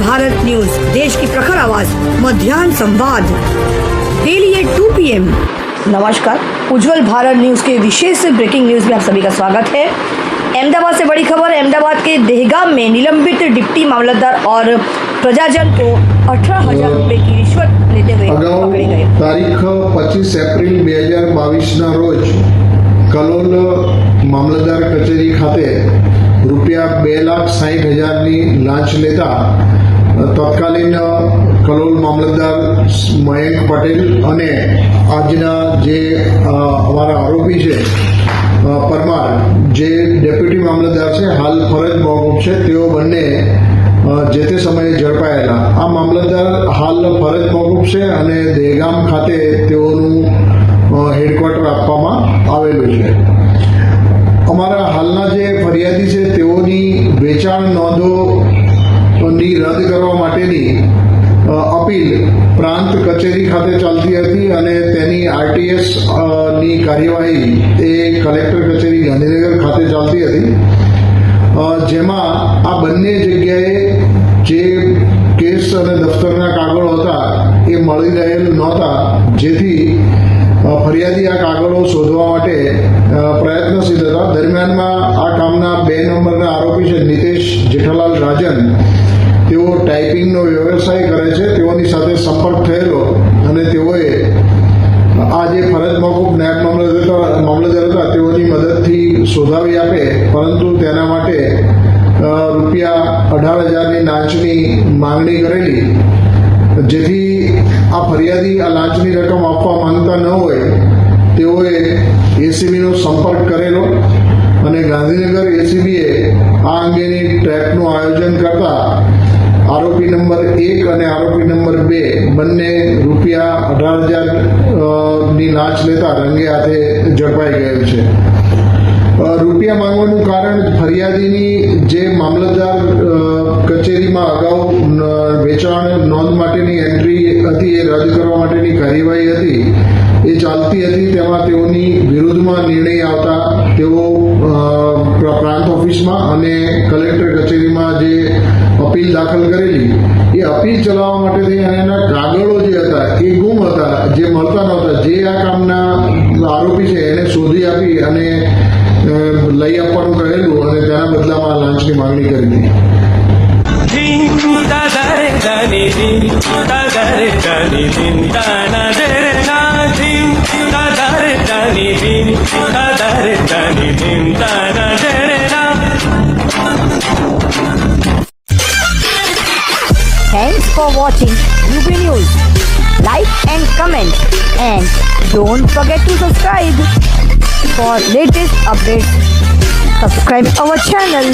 Bharat news, देश की प्रखर आवाज, मध्याह्न संवाद, डेली एट 2 PM। नमस्कार, उज्जवल भारत न्यूज के विशेष ब्रेकिंग न्यूज में आप सभी का स्वागत है। अहमदाबाद से बड़ी खबर। अहमदाबाद के दहगाम में निलंबित डिप्टी मामलतदार और प्रजाजन को 18,000 रुपये की रिश्वत लेते हुए पकड़े गए। तारीख 25 एप्रिल 2022 रोज कलोल मामलतदार कचेरी खाते રૂપિયા 2,60,000ની લાંચ લેતા તત્કાલીન કલોલ મામલતદાર મયંક પટેલ અને આજના જે અમારા આરોપી છે પરમાર, જે ડેપ્યુટી મામલતદાર છે, હાલ ફરજ મોકૂફ છે, તેઓ બંને જે તે સમયે ઝડપાયેલા. આ મામલતદાર હાલ ફરજ મોકૂફ છે અને દહેગામ ખાતે તેઓનું હેડક્વાર્ટર આપવામાં આવેલું છે. અમારા હાલના જે ફરિયાદી છે તેઓની વેચાણ નોંધોની રદ કરવા માટેની અપીલ પ્રાંત કચેરી ખાતે ચાલતી હતી અને તેની RTS ની કાર્યવાહી એ કલેક્ટર કચેરી ગાંધીનગર ખાતે ચાલતી હતી, જેમાં આ બંને જગ્યાએ જે કેસ અને દફતરના કાગળો હતા એ મળી રહેલ નહોતા, જેથી ફરિયાદી આ કાગળો શોધવા માટે પ્રયત્નશીલ હતા. દરમિયાનમાં આ કામના 2 નંબરના આરોપી છે નિતેશ જેઠાલાલ રાજન, તેઓ ટાઈપિંગનો વ્યવસાય કરે છે, તેઓની સાથે સંપર્ક થયેલો અને તેઓએ આ જે ફરજ મોકૂફ નાયબ મામલતદાર હતા તેઓની મદદથી શોધાવી આપે, પરંતુ તેના માટે રૂપિયા 18,000ની લાંચની માંગણી કરેલી, જેથી આ ફરિયાદી આ લાંચની રકમ આપવા માંગતા ન હોય તેઓએ એસીબીનો સંપર્ક કરેલો અને ગાંધીનગર એસીબીએ આ અંગેની ટ્રેકનું આયોજન કરતા આરોપી નંબર 1 અને આરોપી નંબર 2 બંને રૂપિયા 18,000ની લાંચ લેતા રંગે હાથે ઝડપાઈ ગયેલ છે. રૂપિયા માંગવાનું કારણ ફરિયાદીની જે મામલતદાર કચેરીમાં અગાઉ વેચાણ નોંધ માટેની એન્ટ્રી હતી એ રદ કરવા માટેની કાર્યવાહી હતી એ ચાલતી હતી, તેમાં તેઓની વિરુદ્ધમાં નિર્ણય આવતા તેઓ પ્રાંત ઓફિસમાં અને કલેક્ટર કચેરીમાં જે અપીલ દાખલ કરેલી, એ અપીલ ચલાવવા માટે થઈ અને એના કાગળો જે હતા એ ગુમ હતા, જે મળતા નહોતા, જે આ કામના આરોપી છે એને શોધી આપી અને લઈ આપવાનું કહેલું અને તેના બદલામાં લાંચની માંગણી કરી હતી. Thanks for watching UB News. Like and comment, and don't forget to subscribe for latest updates. Subscribe our channel.